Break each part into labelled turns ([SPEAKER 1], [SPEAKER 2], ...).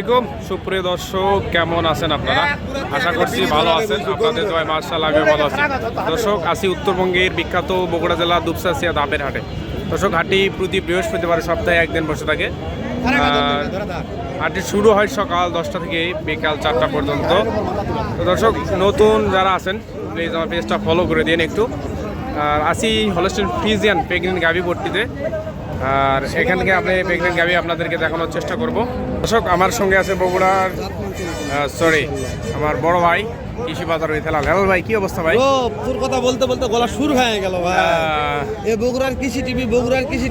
[SPEAKER 1] আলাইকুম সুপ্রিয় দর্শক, কেমন আছেন আপনারা? আশা করছি ভালো আছেন। আপনাদের জয় মাশাআল্লাহ, আমি ভালো আছি। দর্শক, আছি উত্তরবঙ্গের বিখ্যাত বগুড়া জেলা দুপচাচিয়া ধাপের হাটে। দর্শক, হাটটি প্রতি বৃহস্পতিবার সপ্তাহে একদিন বসে থাকে। হাটটি শুরু হয় সকাল 10টা থেকে বিকাল 4টা পর্যন্ত। তো দর্শক, নতুন যারা আছেন প্লিজ আমার পেজটা ফলো করে দিন একটু। আর আসি হলস্টেইন ফ্রিজিয়ান প্রেগনেন্ট গাভী ভর্তিতে। আর এখান থেকে আপনি প্রেগনেন্ট গাভী আপনাদেরকে দেখানোর চেষ্টা করব। দর্শক, আমার সঙ্গে আছে বগুড়ার আমার বড় ভাই কৃষি বাজার হয়ে খেলা। হেলাল ভাই, কি অবস্থা ভাই?
[SPEAKER 2] তোর কথা বলতে বলতে গলা শুরু হয়ে গেল ভাই। এ বগুড়ার কৃষি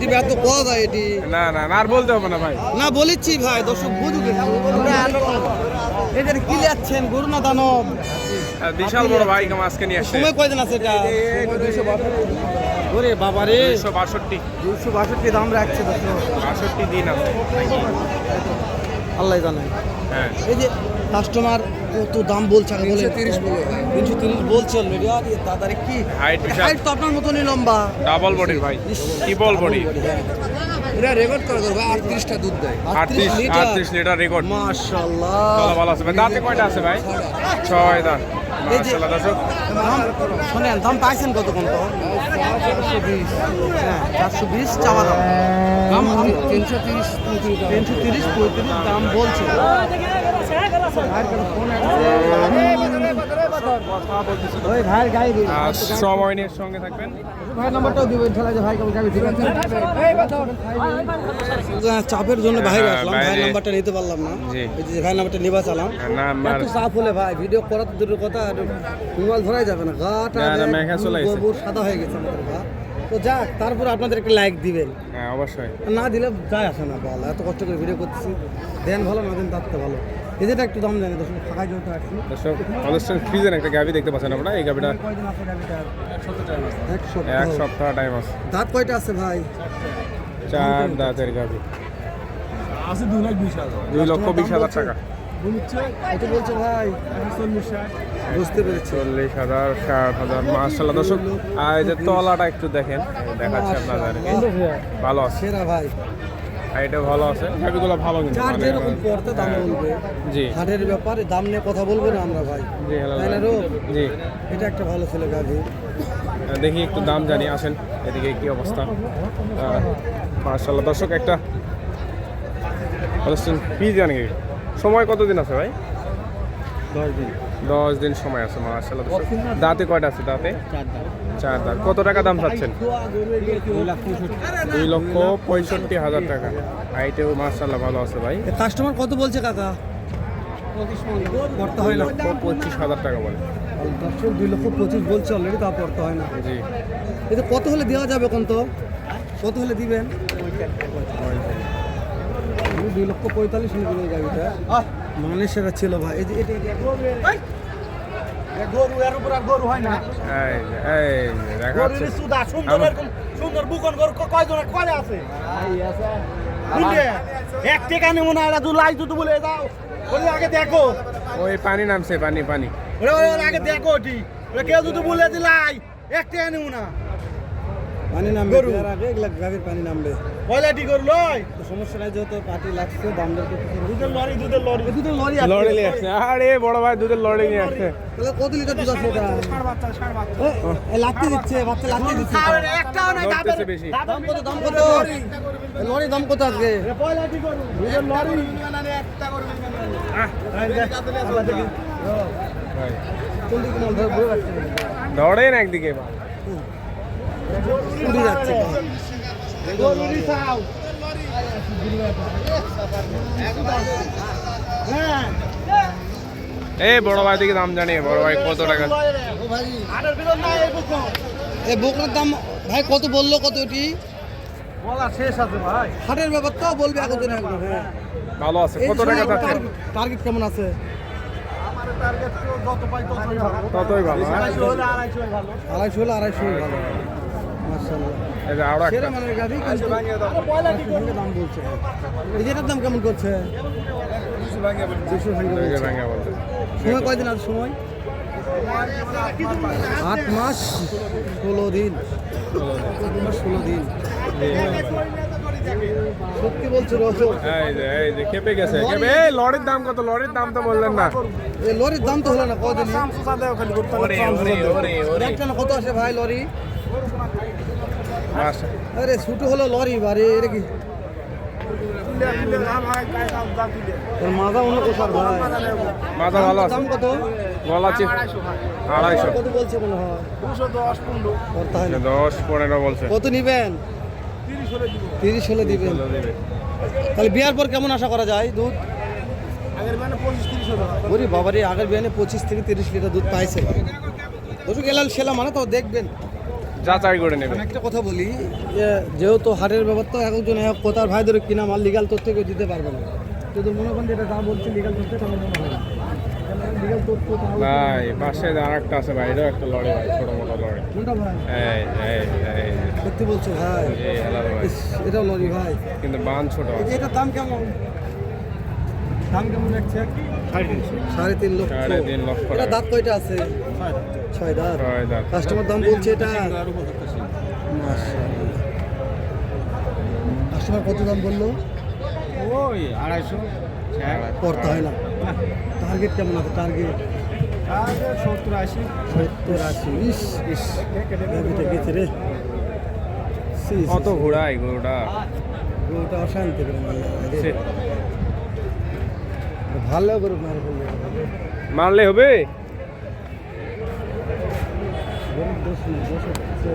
[SPEAKER 2] টিভি এত কথা এটি
[SPEAKER 1] না না না, আর বলতে হবে না ভাই।
[SPEAKER 2] না বলেছি ভাই, দর্শক বুঝুক। এদের কি যাচ্ছেন গরু না দানব?
[SPEAKER 1] বিশাল বড় ভাই আজকে নিয়ে আসছে।
[SPEAKER 2] সময় কয়দিন আছে এটা? ওরে বাবা রে, 262 দাম রাখছে।
[SPEAKER 1] 62 দিন আছে,
[SPEAKER 2] আল্লাহ জানে।
[SPEAKER 1] হ্যাঁ,
[SPEAKER 2] এই যে কাস্টমার কত দাম বলছে? 330 বলছে অলরেডি। আর দাদারে কি হাইট তো আপনার মতনই লম্বা,
[SPEAKER 1] ডাবল বডির ভাই, ট্রিপল বডি।
[SPEAKER 2] এটা রেকর্ড করে ভাই, 38টা দুধ দেয়।
[SPEAKER 1] 38 লিটার রেকর্ড।
[SPEAKER 2] মাশাআল্লাহ,
[SPEAKER 1] ভালো আছে ভাই। দাঁতে কয়টা আছে ভাই? 6 দাঁত। মাশাআল্লাহ। দর্শক,
[SPEAKER 2] শুনেন দাম পাইছেন কত? কত? 420। হ্যাঁ, 420 চাওয়া দাম। দাম 330 35 দাম বলছে।
[SPEAKER 1] সময় নিয়ে সঙ্গে থাকবেন।
[SPEAKER 2] ভাই নাম্বারটাও দিবেন, ভাই চাপের জন্য বাইরে আসলাম, ভাই নাম্বারটা নিতে পারলাম না। ভাই নাম্বারটা নিবা চালাম, একটু চাপ হলে ভাই ভিডিও করার দূরের কথা, মোবাইল ধরাই যাবে না। গাটা সাদা হয়ে গেছে আমাদের গা। তো যাক, তারপর আপনাদের একটা লাইক দিবেন।
[SPEAKER 1] হ্যাঁ অবশ্যই,
[SPEAKER 2] না দিলে যায় আসে না। বল, এত কষ্ট করে ভিডিও করতেছি, দেন ভালো না দেন তাতে ভালো। এদেরটা একটু দাম জানি। দর্শক, ফাঁকায় জোর আসছি।
[SPEAKER 1] দর্শক, হলস্টেইন ফ্রিজিয়ান একটা গাভী দেখতে পাচ্ছেন আপনারা। এই গাভীটা এক সপ্তাহ টাইম আছে।
[SPEAKER 2] দাঁত কয়টা আছে ভাই?
[SPEAKER 1] 4 দাঁতের গাভী আছে। 2,20,000 টাকা
[SPEAKER 2] কত বলছো ভাই? বুঝতে পেরেছি,
[SPEAKER 1] 40,000 60,000। মাশাআল্লাহ। দর্শক, আর এই যে তলাটা একটু দেখেন, দেখাচ্ছে আপনাদেরকে। ভালো আছে
[SPEAKER 2] সেরা ভাই,
[SPEAKER 1] এটা ভালো আছে। গাভীগুলো ভালো, কিন্তু
[SPEAKER 2] যার যেরকম পড়তে দাম বলবে।
[SPEAKER 1] জি,
[SPEAKER 2] হাটের ব্যাপারে দাম নিয়ে কথা বলবো না আমরা ভাই।
[SPEAKER 1] জি হ্যালো
[SPEAKER 2] তাই না রো?
[SPEAKER 1] জি,
[SPEAKER 2] এটা একটা ভালো ছেলে গাভী।
[SPEAKER 1] দেখি একটু দাম জানি। আসেন এদিকে, কি অবস্থা? মাশাআল্লাহ। দর্শক, একটা হলস্টেইন ফ্রিজিয়ান গাভী। সময় কতদিন আছে ভাই? 10 দিন সময় আছে। মাশাআল্লাহ। দর্শক, দাঁতে কয়টা আছে? দাঁতে 4 দাঁত। কত টাকা দাম চাচ্ছেন? 2,65,000 টাকা। হাইটেও মাশাআল্লাহ ভালো আছে ভাই।
[SPEAKER 2] কাস্টমার কত বলছে কাকা? করতে হয় না,
[SPEAKER 1] 25,000 টাকা বলে।
[SPEAKER 2] দর্শক 2,25,000 বলছে অলরেডি, তা করতে হয় না।
[SPEAKER 1] জি,
[SPEAKER 2] এটা কত হলে দেওয়া যাবে? কোন তো কত হলে দিবেন? 2,45,000 হলে দিবেন গাড়িটা। মানে সেটা ছিল ভাই। এই যে গরু এর উপর আর গরু হয় না।
[SPEAKER 1] এই দেখাচ্ছে
[SPEAKER 2] সুন্দর বুকন গরু কয়জন কয়লে আছে? এক টাকা নেবো না, এটা লাই দুটো বলে দাও। ওরে আগে দেখো,
[SPEAKER 1] ওই পানি নামছে, পানি পানি।
[SPEAKER 2] ওরে আগে দেখো, ঠিক কেউ যদি বলে দিলাই এক টাকা নেবো না। পানি নামবে এর আগে, এগুলা গাভীর পানি নামবে। পয়লাটি গরু লয় তো সমস্যা নাই, যেহেতু পার্টি লাগছে। দাম দর দুধের লরি
[SPEAKER 1] আসছে। আরে বড় ভাই, দুধের লরি নিয়ে আসছে।
[SPEAKER 2] তাহলে কত লিটার দুধ আছে এটা? লাগতে দিচ্ছে, বাচ্চা লাগতে দিচ্ছে। একটাও নাই দাম
[SPEAKER 1] বেশি।
[SPEAKER 2] দাম কত? লরি দাম কত আজকে? পয়লাটি গরু দুধের লরি একটা করে
[SPEAKER 1] দৌড়েন একদিকে।
[SPEAKER 2] যাচ্ছে
[SPEAKER 1] এই বড় ভাই দিকে দাম জানি। বড় ভাই কত টাকা?
[SPEAKER 2] এই বকনার দাম ভাই কত বললো? কত এটি
[SPEAKER 3] বলা শেষ আছে ভাই।
[SPEAKER 2] হাটের ব্যাপার তো বলবে আগে দিন।
[SPEAKER 1] ভালো আছে। কত টাকা চাচ্ছেন?
[SPEAKER 2] টার্গেট কেমন আছে?
[SPEAKER 3] আমার টার্গেট যত পাই ততই ভালো।
[SPEAKER 1] ততই ভালো।
[SPEAKER 3] 250 হলে 250 ভালো।
[SPEAKER 2] 250 ভালো। মাশাআল্লাহ।
[SPEAKER 1] এই যে আরো
[SPEAKER 2] সেরা মানের গাভী, কিন্তু দাম বলছে। এই যেটার দাম কেমন করছে?
[SPEAKER 3] 200 ভাঙিয়ে বলছি।
[SPEAKER 2] 200
[SPEAKER 1] ভাঙা বলতে।
[SPEAKER 2] সময় কয়দিন আছে? সময় 8 মাস 16 দিন। 8 মাস 16 দিন। সত্যি বলছো রসো
[SPEAKER 1] এই যে খেপে গেছে খেপে। এই লরির দাম কত? লরির দাম তো বললেন না।
[SPEAKER 2] এই লরির দাম তো হলো না কদিন
[SPEAKER 1] ওরে ওরে ওরে ওরে
[SPEAKER 2] দেখছেন কত আসে ভাই লরি?
[SPEAKER 1] মাশা
[SPEAKER 2] আরে ছোট হলো লরি বারে এটা কি তোর মাজা মনে কোথার ভাই?
[SPEAKER 1] মাথা ভালো আছে।
[SPEAKER 2] দাম কত?
[SPEAKER 1] গলা চিপ 250
[SPEAKER 2] কত বলছে মনে হয়?
[SPEAKER 1] 10-15 বলছে।
[SPEAKER 2] কত নিবেন? 30 হলে দিবেন। তাহলে বিয়ার পর কেমন আশা করা যায় দুধ? বলি বাবারে আগের বিয়ানে 25 থেকে 30 লিটার দুধ পাইছে। দর্শক এলাল শেলা মানে তো দেখবেন।
[SPEAKER 1] যাচাই করে নেবে।
[SPEAKER 2] আমি একটা কথা বলি, যেহেতু হাটের ব্যাপার তো একজন এক কোথার ভাই ধরে কিনা মাল লিগাল তথ্য কেউ দিতে পারবে না। যদি মনে করেন যেটা যা বলছে লিগাল তথ্য তাহলে মনে হয় না। লিগাল তথ্য
[SPEAKER 1] ভাই পাশে আরেকটা আছে ভাই, এটাও একটা লরি ভাই, ছোট মোটো লরি।
[SPEAKER 2] কোনটা ভাই?
[SPEAKER 1] এই
[SPEAKER 2] সত্যি বলছো ভাই?
[SPEAKER 1] এই হেলাল ভাই,
[SPEAKER 2] ইস, এটাও লরি ভাই।
[SPEAKER 1] কিন্তু বান ছোট।
[SPEAKER 2] এই যে এটার দাম কেমন? দাম কেমন রাখছে? 3.5 লক্ষ।
[SPEAKER 1] 3.5 লক্ষ
[SPEAKER 2] এটা
[SPEAKER 1] টাকা।
[SPEAKER 2] দাঁত কয়টা আছে? 6 দাঁত।
[SPEAKER 1] 6 দাঁত।
[SPEAKER 2] কাস্টমার দাম বলছে এটা কাস্টমার কত দাম বললো?
[SPEAKER 3] ওই 250
[SPEAKER 2] করতে হয় না। টার্গেট কেমন আছে? টার্গেট
[SPEAKER 3] 70-80
[SPEAKER 2] 70-80। ইস ইস গাভিটা গেছে রে।
[SPEAKER 1] কত ঘোড়াই গরুটা।
[SPEAKER 2] গরুটা অশান্তি করে মারলে।
[SPEAKER 1] সে,
[SPEAKER 2] ভালো গরু মার করলে
[SPEAKER 1] মারলে হবে।
[SPEAKER 2] গরুর দোষ নেই, দোষ হচ্ছে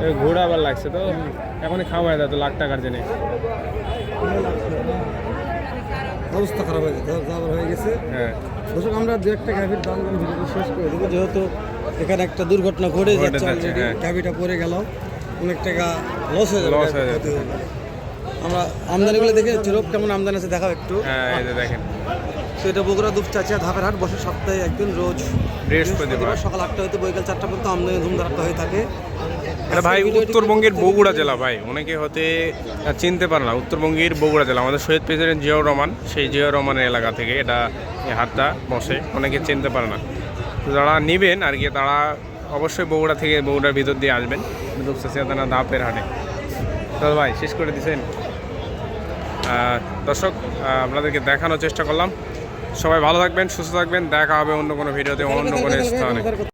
[SPEAKER 1] এই ঘোড়া আবার লাগছে তো, এখনই খাওয়াই দাও তো লাখ টাকার জিনিস।
[SPEAKER 2] অবস্থা খারাপ হয়ে গেছে, যাবার হয়ে গেছে।
[SPEAKER 1] হ্যাঁ
[SPEAKER 2] দর্শক আমরা দু একটা গাভির দাম ভিডিওটা শেষ করে দেবো, যেহেতু এখানে একটা দুর্ঘটনা ঘটে যাচ্ছে
[SPEAKER 1] যাচ্ছে,
[SPEAKER 2] already।
[SPEAKER 1] হ্যাঁ।
[SPEAKER 2] গাভিটা পড়ে গেল, অনেক টাকা লস হয়ে যাবে।
[SPEAKER 1] Loss হয়ে যাবে।
[SPEAKER 2] ক্ষতি হয়ে যাবে। আমরা আমদানিগুলো দেখে চুরপ কেমন আমদানি আছে দেখাও একটু।
[SPEAKER 1] হ্যাঁ এই যে দেখেন,
[SPEAKER 2] তো এটা বগুড়া দুপচাচিয়া ধাপের হাট বসে সপ্তাহে একদিন, রোজ
[SPEAKER 1] বৃহস্পতিবার।
[SPEAKER 2] সকাল 8টা হতে বৈকাল 4টা পর্যন্ত আমদানি ধুমধারাক্কা হয়ে থাকে।
[SPEAKER 1] এটা ভাই উত্তরবঙ্গের বগুড়া জেলা ভাই, অনেকে হতে চিনতে পারে না। উত্তরবঙ্গের বগুড়া জেলা, আমাদের শহীদ প্রেসিডেন্ট জিয়াউর রহমান, সেই জিয়াউর রহমানের এলাকা থেকে এটা এই হাটটা বসে, অনেকে চিনতে পারে না। তো যারা নেবেন আর কি, তারা অবশ্যই বগুড়া থেকে, বগুড়ার ভিতর দিয়ে আসবেন দুপচাচিয়া ধাপের হাটে। তো ভাই শেষ করে দিয়েছেন। দর্শক আপনাদেরকে দেখানোর চেষ্টা করলাম। সবাই ভালো থাকবেন, সুস্থ থাকবেন, দেখা হবে অন্য কোনো ভিডিওতে, অন্য কোনো স্থানে।